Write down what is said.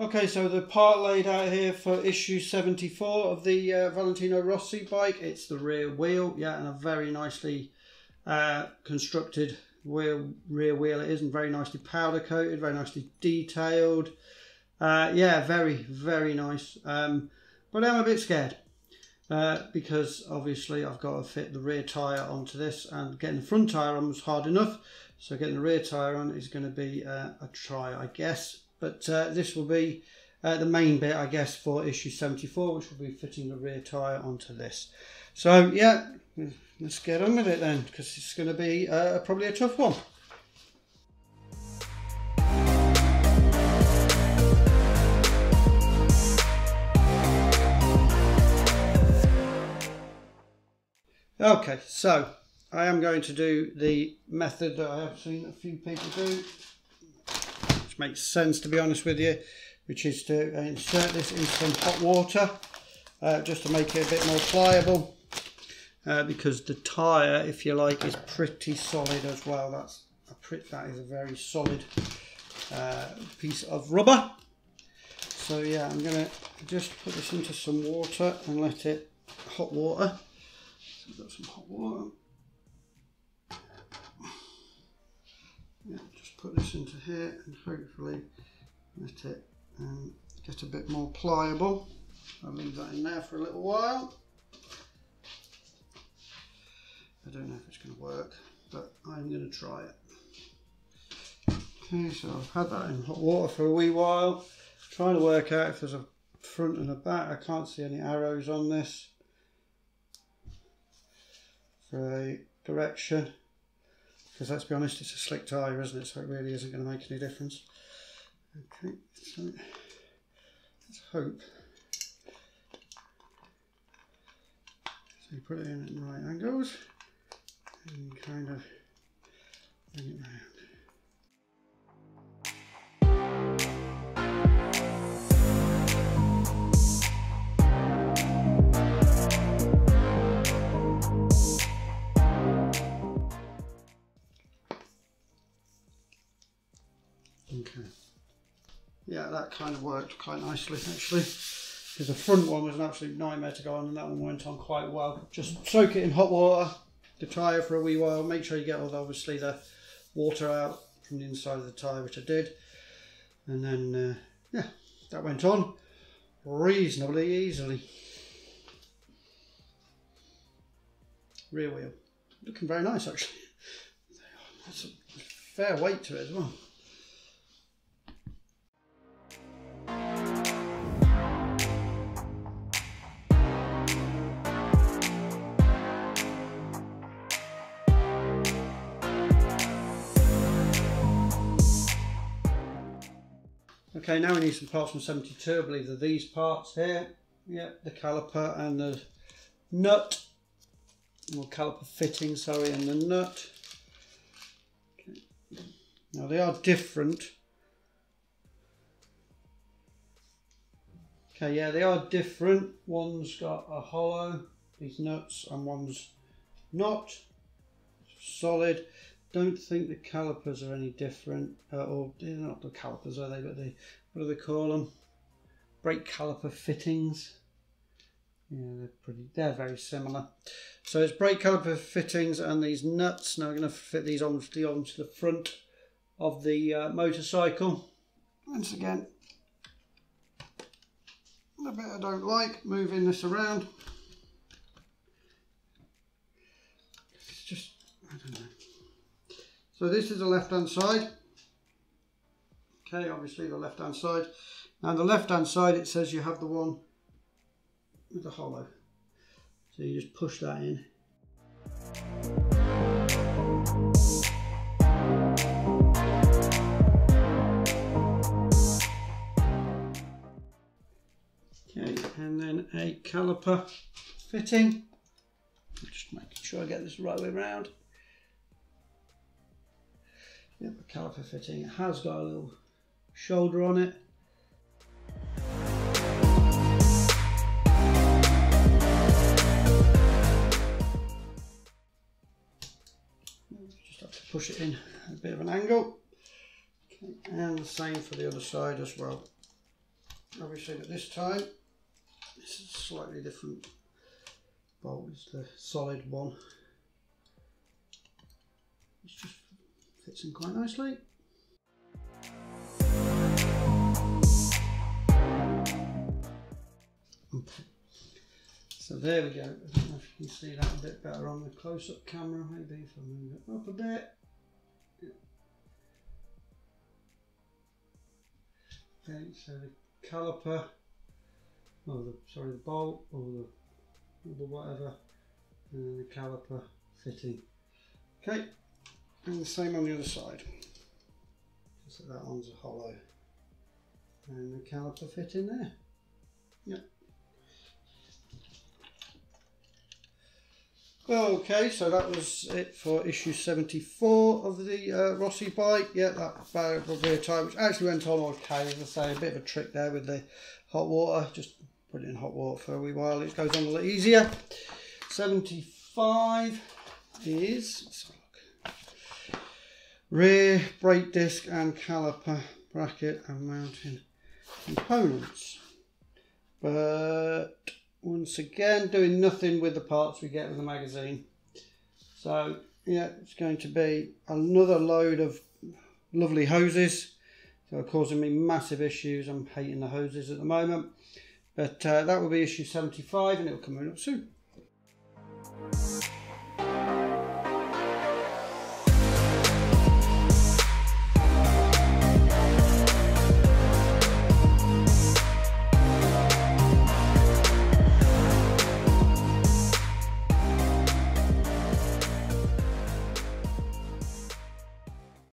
Okay, so the part laid out here for issue 74 of the Valentino Rossi bike. It's the rear wheel, yeah, and a very nicely constructed rear wheel it is, and very nicely powder coated, very nicely detailed. Yeah, very nice. But I'm a bit scared because obviously I've got to fit the rear tyre onto this, and getting the front tyre on was hard enough, so getting the rear tyre on is going to be a try, I guess. But this will be the main bit, I guess, for issue 74, which will be fitting the rear tyre onto this. So yeah, let's get on with it then, because it's going to be probably a tough one. Okay, so I am going to do the method that I have seen a few people do, which makes sense, to be honest with you, which is to insert this in some hot water just to make it a bit more pliable, because the tyre, if you like, is pretty solid as well. That is a very solid piece of rubber. So yeah, I'm going to just put this into some water and let it, hot water. So I've got some hot water. Yeah, just put this into here and hopefully let it get a bit more pliable. I'll leave that in there for a little while. I don't know if it's going to work, but I'm going to try it. Okay, so I've had that in hot water for a wee while, trying to work out if there's a front and a back. I can't see any arrows on this for a direction, because let's be honest, it's a slick tyre, isn't it? So it really isn't going to make any difference. Okay, so let's hope. So you put it in at right angles and kind of bring it round. Okay. Yeah, that kind of worked quite nicely actually, because the front one was an absolute nightmare to go on, and that one went on quite well. Just soak it in hot water, the tyre for a wee while, make sure you get all obviously the water out from the inside of the tyre, which I did, and then yeah, that went on reasonably easily. Rear wheel, looking very nice actually. That's a fair weight to it as well. Okay, now we need some parts from 72. I believe they're these parts here. Yeah, the caliper and the nut, or caliper fitting, sorry, and the nut. Okay. Now they are different. Okay, yeah, they are different. One's got a hollow, these nuts, and one's not. Solid. Don't think the calipers are any different, or they're not the calipers, are they? But what do they call them? Brake caliper fittings. Yeah, they're very similar. So it's brake caliper fittings and these nuts. Now we're going to fit these onto the front of the motorcycle. Once again, a bit I don't like, moving this around. It's just, I don't know. So this is the left hand side. Okay, obviously the left hand side. Now the left hand side, it says you have the one with the hollow. So you just push that in. Okay, and then a caliper fitting. Just making sure I get this the right way around. Yep, the caliper fitting. It has got a little shoulder on it. Just have to push it in at a bit of an angle. Okay, and the same for the other side as well. obviously at this time, this is a slightly different bolt. It's the solid one. It just fits in quite nicely. So there we go. I don't know if you can see that a bit better on the close-up camera, maybe if I move it up a bit. Yeah. Okay, so the caliper, or the bolt, or the whatever, and then the caliper fitting. Okay, and the same on the other side. Just that one's hollow, and the caliper fit in there. Yep. Okay, so that was it for issue 74 of the Rossi bike. Yeah, that variable rear tyre, which actually went on okay. As I say, a bit of a trick there with the hot water. Just put it in hot water for a wee while. It goes on a little easier. 75 is, let's have a look, rear brake disc and caliper bracket and mounting components. But once again, doing nothing with the parts we get with the magazine. So yeah, it's going to be another load of lovely hoses. So causing me massive issues. I'm hating the hoses at the moment. But that will be issue 75 and it will come up soon.